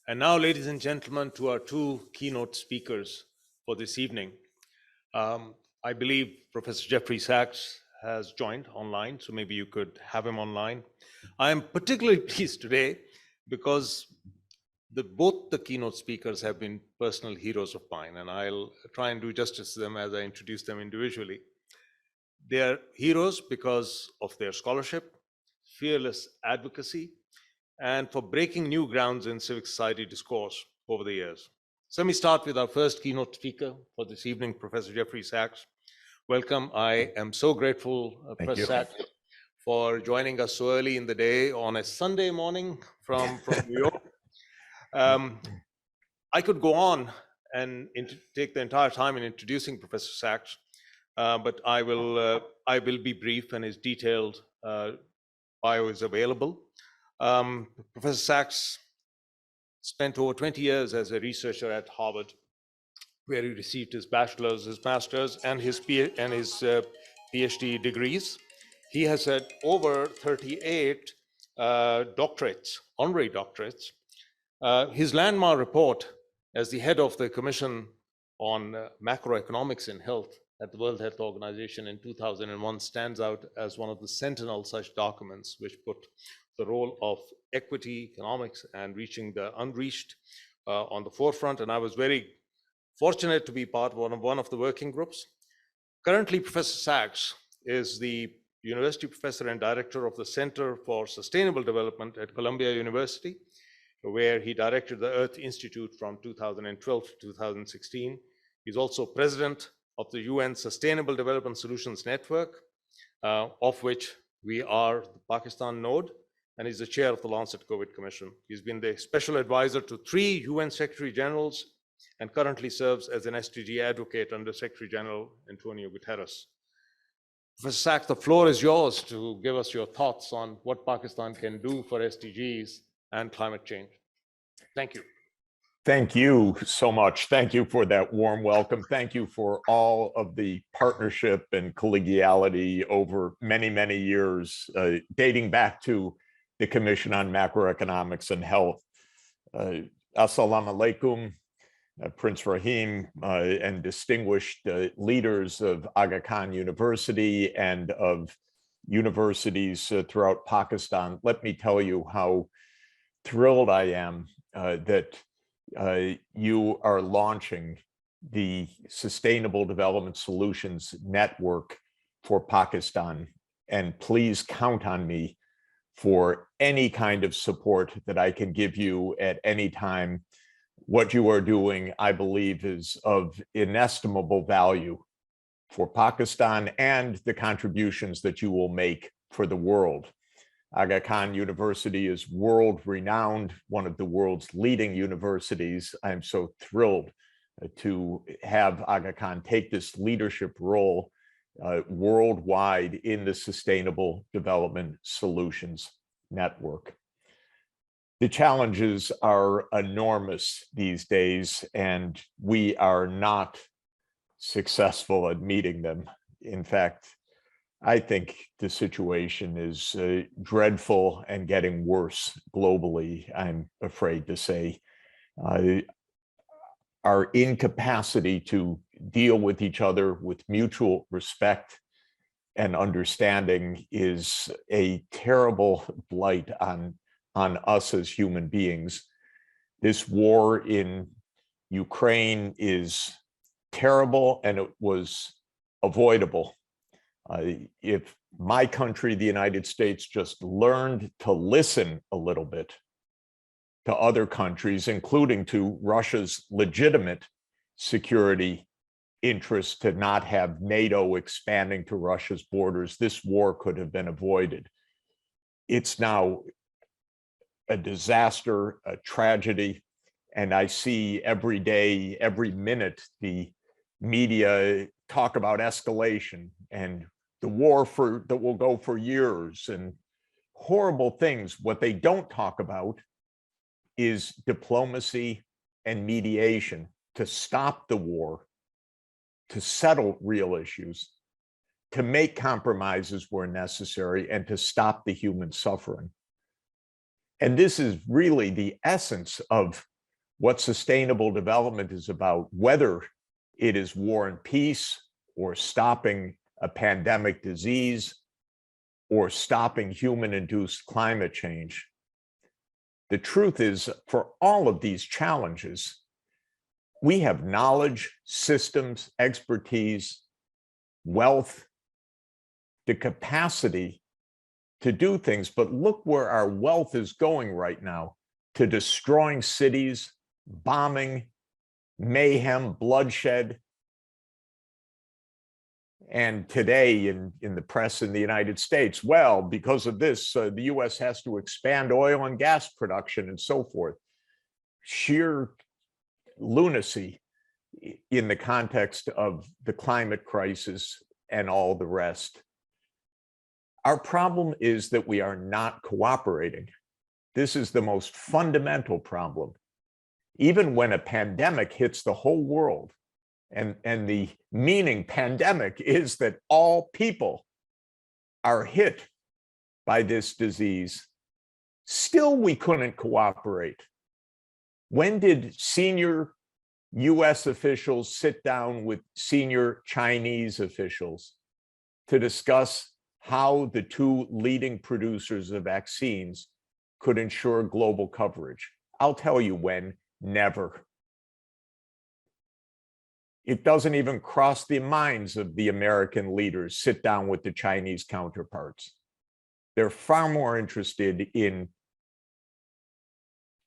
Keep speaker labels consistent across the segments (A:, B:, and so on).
A: And now, ladies and gentlemen, to our two keynote speakers for this evening. I believe Professor Jeffrey Sachs has joined online, so maybe you could have him online. I am particularly pleased today because both the keynote speakers have been personal heroes of mine, and I'll try and do justice to them as I introduce them individually. They are heroes because of their scholarship, fearless advocacy, and for breaking new grounds in civic society discourse over the years. So let me start with our first keynote speaker for this evening, Professor Jeffrey Sachs. Welcome. I am so grateful, Professor Sachs, for joining us so early in the day on a Sunday morning from New York. I could go on and take the entire time in introducing Professor Sachs, but I will be brief, and his detailed bio is available. Professor Sachs spent over 20 years as a researcher at Harvard, where he received his bachelor's, his master's, and his PhD degrees. He has had over 38 doctorates, honorary doctorates. His landmark report as the head of the Commission on Macroeconomics in Health at the World Health Organization in 2001 stands out as one of the sentinel such documents which put the role of equity, economics, and reaching the unreached on the forefront. And I was very fortunate to be part of one of the working groups. Currently, Professor Sachs is the University Professor and Director of the Center for Sustainable Development at Columbia University, where he directed the Earth Institute from 2012 to 2016. He's also President of the UN Sustainable Development Solutions Network, of which we are the Pakistan node, and he's the chair of the Lancet COVID Commission. He's been the special advisor to 3 UN Secretary Generals and currently serves as an SDG advocate under Secretary General Antonio Guterres. Professor Sachs, the floor is yours to give us your thoughts on what Pakistan can do for SDGs and climate change. Thank you.
B: Thank you so much. Thank you for that warm welcome. Thank you for all of the partnership and collegiality over many, many years, dating back to the Commission on Macroeconomics and Health. Assalamu alaikum, Prince Rahim, and distinguished leaders of Aga Khan University and of universities throughout Pakistan. Let me tell you how thrilled I am that you are launching the Sustainable Development Solutions Network for Pakistan. And please count on me for any kind of support that I can give you at any time. What you are doing, I believe, is of inestimable value for Pakistan and the contributions that you will make for the world. Aga Khan University is world-renowned, one of the world's leading universities. I'm so thrilled to have Aga Khan take this leadership role worldwide in the Sustainable Development Solutions Network. The challenges are enormous these days, and we are not successful at meeting them. In fact, I think the situation is dreadful and getting worse globally, I'm afraid to say. Our incapacity to deal with each other with mutual respect and understanding is a terrible blight on us as human beings. This war in Ukraine is terrible, and it was avoidable. If my country, the United States, just learned to listen a little bit to other countries, including to Russia's legitimate security interest to not have NATO expanding to Russia's borders, this war could have been avoided. It's now a disaster, a tragedy, and I see every day, every minute, the media talk about escalation and the war that will go for years and horrible things. What they don't talk about is diplomacy and mediation to stop the war, to settle real issues, to make compromises where necessary, and to stop the human suffering. And this is really the essence of what sustainable development is about, whether it is war and peace, or stopping a pandemic disease, or stopping human-induced climate change. The truth is, for all of these challenges, we have knowledge, systems, expertise, wealth, the capacity to do things. But look where our wealth is going right now, to destroying cities, bombing, mayhem, bloodshed. And today in the press in the United States, well, because of this, the US has to expand oil and gas production and so forth. Sheer lunacy in the context of the climate crisis and all the rest. Our problem is that we are not cooperating. This is the most fundamental problem. Even when a pandemic hits the whole world, and the meaning pandemic is that all people are hit by this disease, still we couldn't cooperate. When did senior US officials sit down with senior Chinese officials to discuss how the two leading producers of vaccines could ensure global coverage? I'll tell you when: never. It doesn't even cross the minds of the American leaders sit down with the Chinese counterparts. They're far more interested in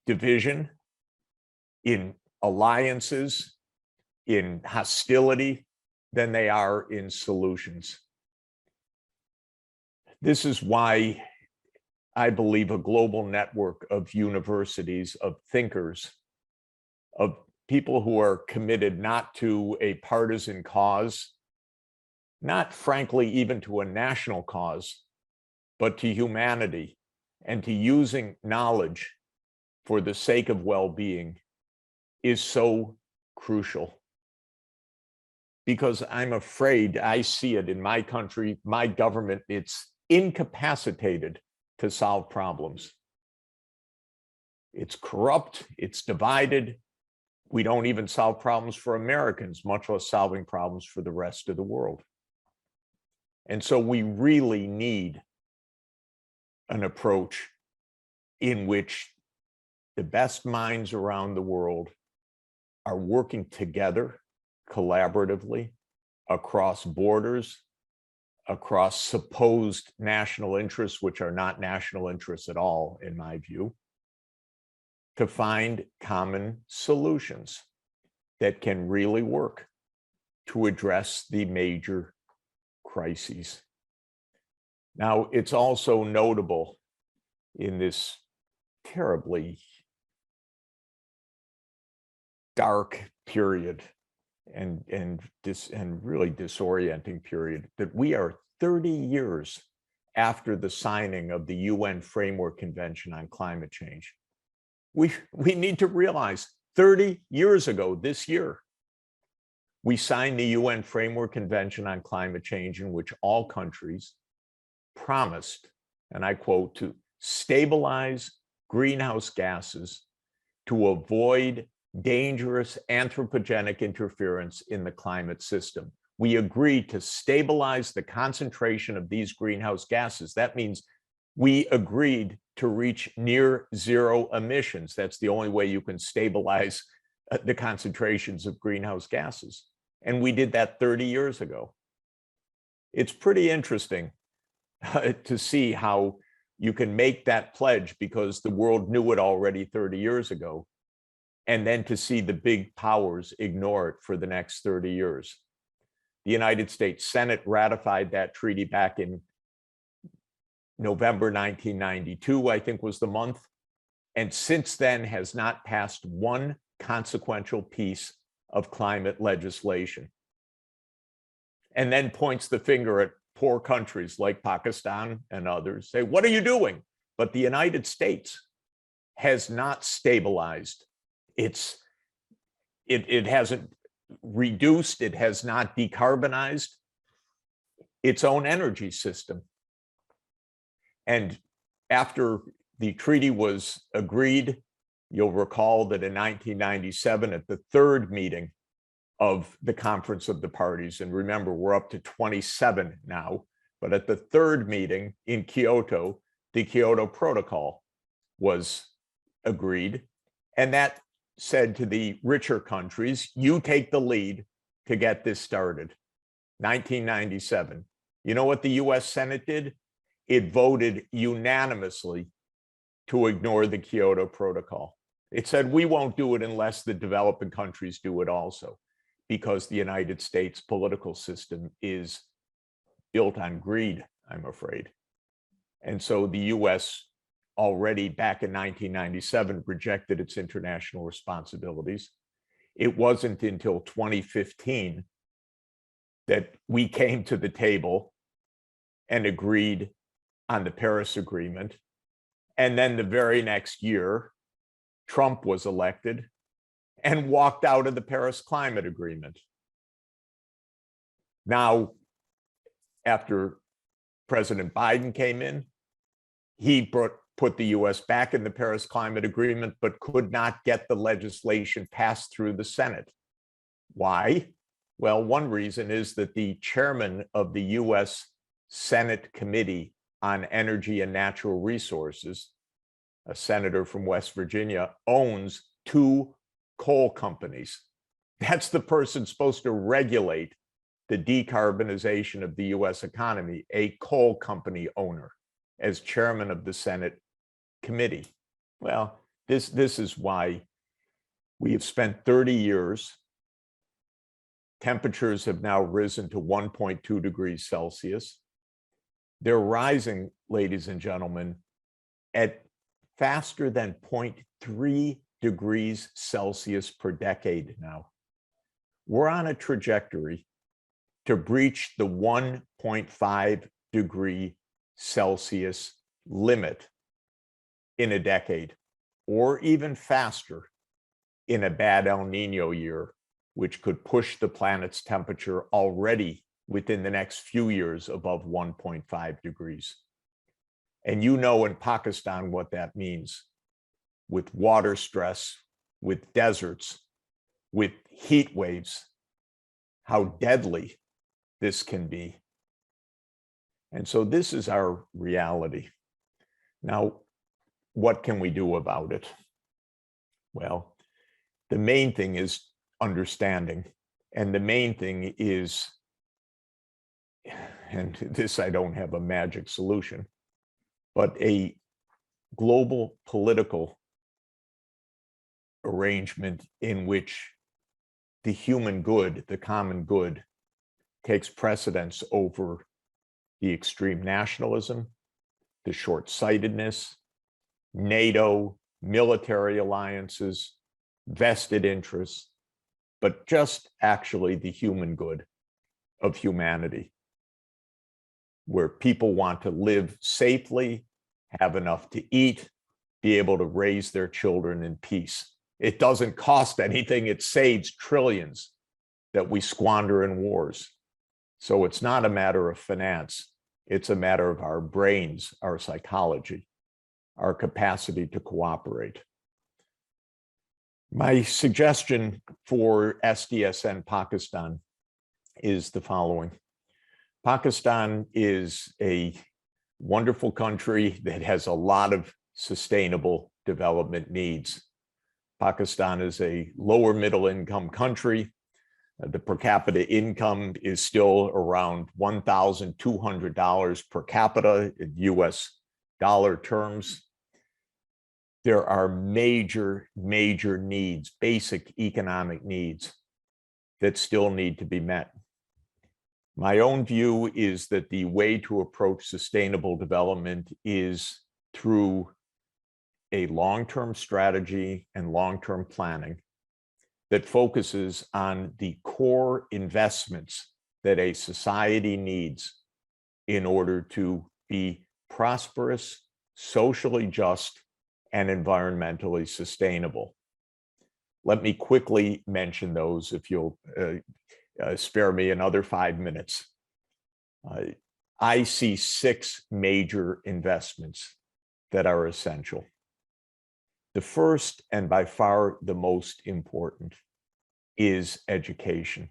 B: division, in alliances, in hostility, than they are in solutions. This is why I believe a global network of universities, of thinkers, of people who are committed not to a partisan cause, not frankly even to a national cause, but to humanity and to using knowledge for the sake of well-being, is so crucial. Because I'm afraid, I see it in my country, my government, it's incapacitated to solve problems. It's corrupt, it's divided. We don't even solve problems for Americans, much less solving problems for the rest of the world. And so we really need an approach in which the best minds around the world are working together collaboratively across borders, across supposed national interests, which are not national interests at all, in my view, to find common solutions that can really work to address the major crises. Now, it's also notable in this terribly dark period and really disorienting period that we are 30 years after the signing of the UN Framework Convention on Climate Change. We need to realize 30 years ago this year, we signed the UN Framework Convention on Climate Change, in which all countries promised, and I quote, to stabilize greenhouse gases to avoid dangerous anthropogenic interference in the climate system. We agreed to stabilize the concentration of these greenhouse gases. That means we agreed to reach near zero emissions. That's the only way you can stabilize the concentrations of greenhouse gases. And we did that 30 years ago. It's pretty interesting to see how you can make that pledge because the world knew it already 30 years ago, and then to see the big powers ignore it for the next 30 years. The United States Senate ratified that treaty back in November 1992, I think was the month, and since then has not passed one consequential piece of climate legislation. And then points the finger at poor countries like Pakistan and others, say, what are you doing? But the United States has not stabilized. It hasn't reduced, it has not decarbonized its own energy system. And after the treaty was agreed You'll recall that in 1997, at the third meeting of the Conference of the Parties, and remember, we're up to 27 now, but at the third meeting in Kyoto, the Kyoto Protocol was agreed. And that said to the richer countries, you take the lead to get this started. 1997. You know what the US Senate did? It voted unanimously to ignore the Kyoto Protocol. It said, we won't do it unless the developing countries do it also, because the United States political system is built on greed, I'm afraid. And so the US already back in 1997 rejected its international responsibilities. It wasn't until 2015 that we came to the table and agreed on the Paris Agreement. And then the very next year, Trump was elected and walked out of the Paris Climate Agreement. Now, after President Biden came in, he put the US back in the Paris Climate Agreement, but could not get the legislation passed through the Senate. Why? Well, one reason is that the chairman of the US Senate Committee on Energy and Natural Resources, a senator from West Virginia, owns 2 coal companies. That's the person supposed to regulate the decarbonization of the US economy, a coal company owner, as chairman of the Senate committee. Well, this is why we have spent 30 years. Temperatures have now risen to 1.2 degrees Celsius. They're rising, ladies and gentlemen, at faster than 0.3 degrees Celsius per decade now. We're on a trajectory to breach the 1.5 degree Celsius limit in a decade, or even faster in a bad El Nino year, which could push the planet's temperature already within the next few years above 1.5 degrees. And you know in Pakistan what that means, with water stress, with deserts, with heat waves, how deadly this can be. And so this is our reality. Now, what can we do about it? Well, the main thing is understanding. And the main thing is, and this I don't have a magic solution, but a global political arrangement in which the human good, the common good, takes precedence over the extreme nationalism, the short-sightedness, NATO, military alliances, vested interests, but just actually the human good of humanity, where people want to live safely, have enough to eat, be able to raise their children in peace. It doesn't cost anything. It saves trillions that we squander in wars. So it's not a matter of finance. It's a matter of our brains, our psychology, our capacity to cooperate. My suggestion for SDSN Pakistan is the following. Pakistan is a wonderful country that has a lot of sustainable development needs. Pakistan is a lower middle income country. The per capita income is still around $1,200 per capita in US dollar terms. There are major needs, basic economic needs that still need to be met. My own view is that the way to approach sustainable development is through a long-term strategy and long-term planning that focuses on the core investments that a society needs in order to be prosperous, socially just, and environmentally sustainable. Let me quickly mention those if you'll spare me another 5 minutes. I see 6 major investments that are essential. The first, and by far the most important, is education.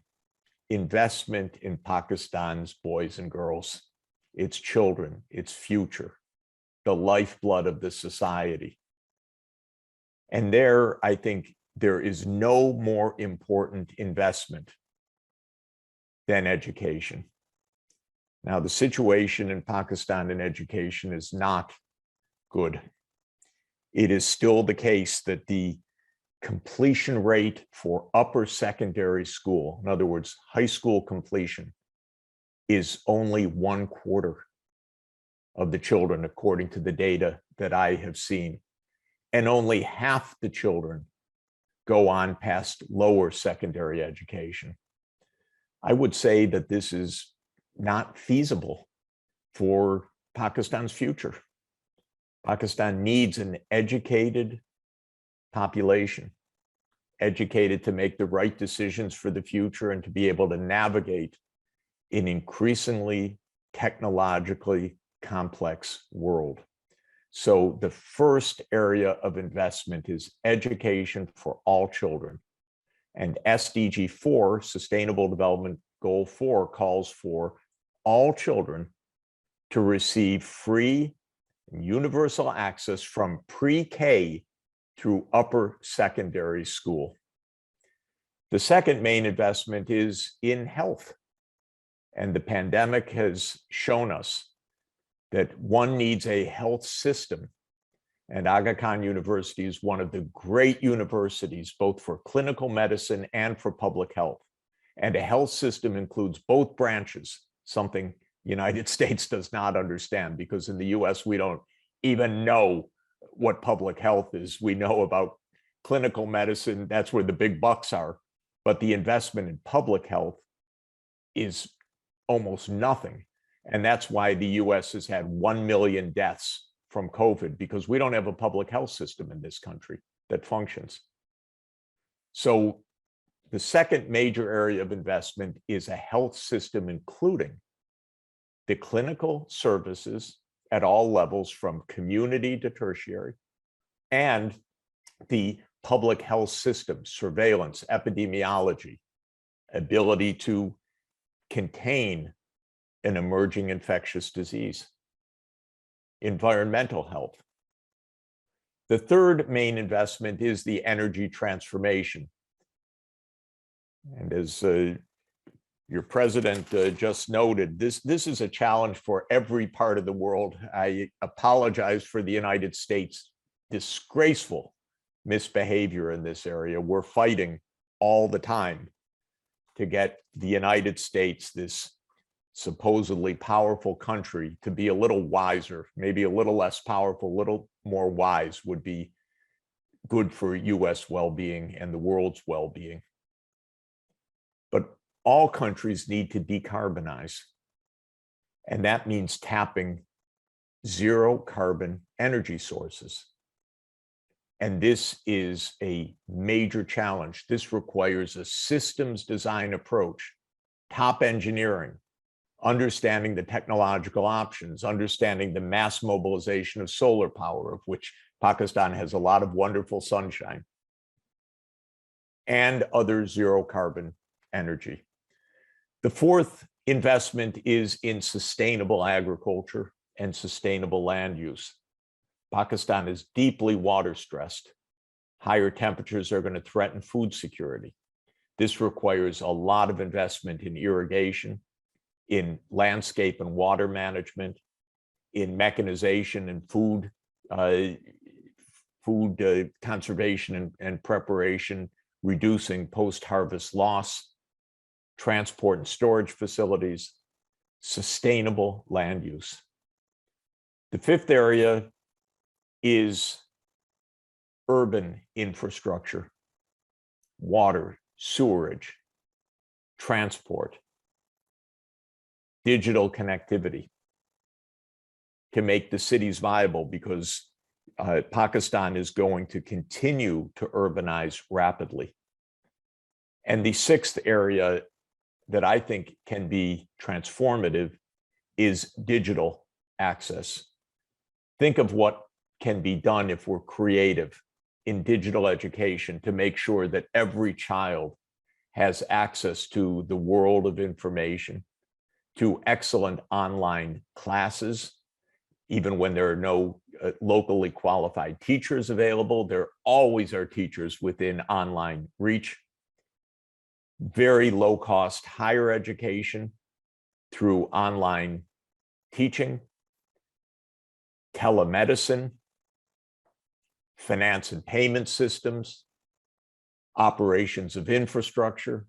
B: Investment in Pakistan's boys and girls, its children, its future, the lifeblood of the society. And there, I think there is no more important investment than education. Now, the situation in Pakistan in education is not good. It is still the case that the completion rate for upper secondary school, in other words, high school completion, is only 1/4 of the children, according to the data that I have seen. And only half the children go on past lower secondary education. I would say that this is not feasible for Pakistan's future. Pakistan needs an educated population, educated to make the right decisions for the future and to be able to navigate an increasingly technologically complex world. So the first area of investment is education for all children. And SDG 4, Sustainable Development Goal 4, calls for all children to receive free and universal access from pre-K through upper secondary school. The second main investment is in health. And the pandemic has shown us that one needs a health system. And Aga Khan University is one of the great universities, both for clinical medicine and for public health. And a health system includes both branches, something the United States does not understand, because in the US, we don't even know what public health is. We know about clinical medicine, that's where the big bucks are. But the investment in public health is almost nothing. And that's why the US has had 1 million deaths from COVID, because we don't have a public health system in this country that functions. So the second major area of investment is a health system, including the clinical services at all levels, from community to tertiary, and the public health system, surveillance, epidemiology, ability to contain an emerging infectious disease, environmental health. The third main investment is the energy transformation. And as your president just noted, this is a challenge for every part of the world. I apologize for the United States' disgraceful misbehavior in this area. We're fighting all the time to get the United States, this supposedly powerful country, to be a little wiser, maybe a little less powerful, a little more wise would be good for US well-being and the world's well-being. But all countries need to decarbonize. And that means tapping zero carbon energy sources. And this is a major challenge. This requires a systems design approach, top engineering, understanding the technological options, understanding the mass mobilization of solar power, of which Pakistan has a lot of wonderful sunshine, and other zero carbon energy. The fourth investment is in sustainable agriculture and sustainable land use. Pakistan is deeply water stressed. Higher temperatures are going to threaten food security. This requires a lot of investment in irrigation, in landscape and water management, in mechanization and food conservation and preparation, reducing post-harvest loss, transport and storage facilities, sustainable land use. The fifth area is urban infrastructure, water, sewerage, transport, digital connectivity, to make the cities viable, because Pakistan is going to continue to urbanize rapidly. And the sixth area that I think can be transformative is digital access. Think of what can be done if we're creative in digital education to make sure that every child has access to the world of information, to excellent online classes. Even when there are no locally qualified teachers available, there always are teachers within online reach. Very low cost higher education through online teaching, telemedicine, finance and payment systems, operations of infrastructure,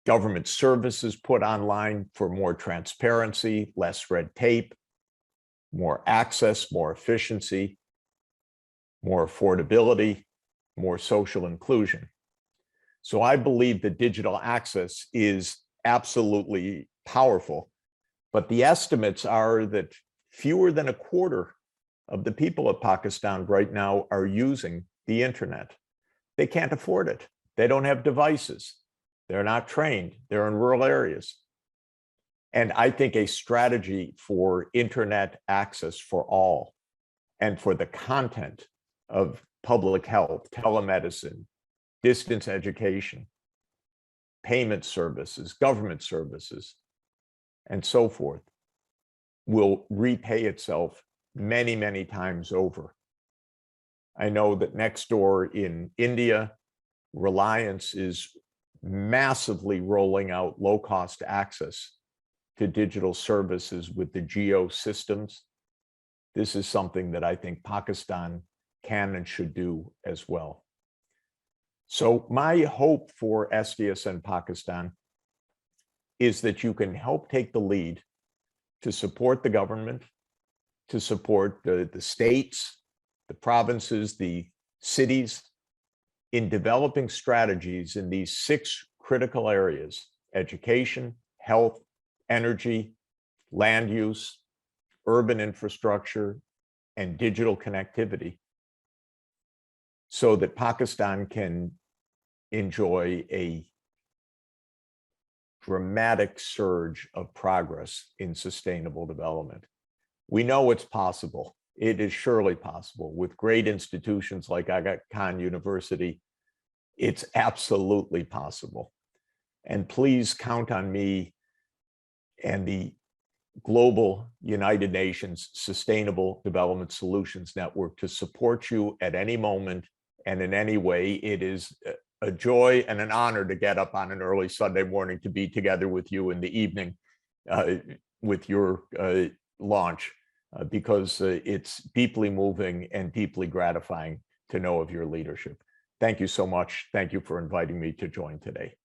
B: government services put online for more transparency, less red tape, more access, more efficiency, more affordability, more social inclusion. So I believe that digital access is absolutely powerful, but the estimates are that fewer than a quarter of the people of Pakistan right now are using the internet. They can't afford it. They don't have devices. They're not trained. They're in rural areas. And I think a strategy for internet access for all and for the content of public health, telemedicine, distance education, payment services, government services, and so forth will repay itself many, many times over. I know that next door in India, Reliance is massively rolling out low-cost access to digital services with the geo systems. This is something that I think Pakistan can and should do as well. So my hope for SDSN Pakistan is that you can help take the lead to support the government, to support the states, the provinces, the cities in developing strategies in these 6 critical areas: education, health, energy, land use, urban infrastructure, and digital connectivity, so that Pakistan can enjoy a dramatic surge of progress in sustainable development. We know it's possible. It is surely possible with great institutions like Aga Khan University. It's absolutely possible. And please count on me and the global United Nations Sustainable Development Solutions Network to support you at any moment and in any way. It is a joy and an honor to get up on an early Sunday morning to be together with you in the evening with your launch, because it's deeply moving and deeply gratifying to know of your leadership. Thank you so much. Thank you for inviting me to join today.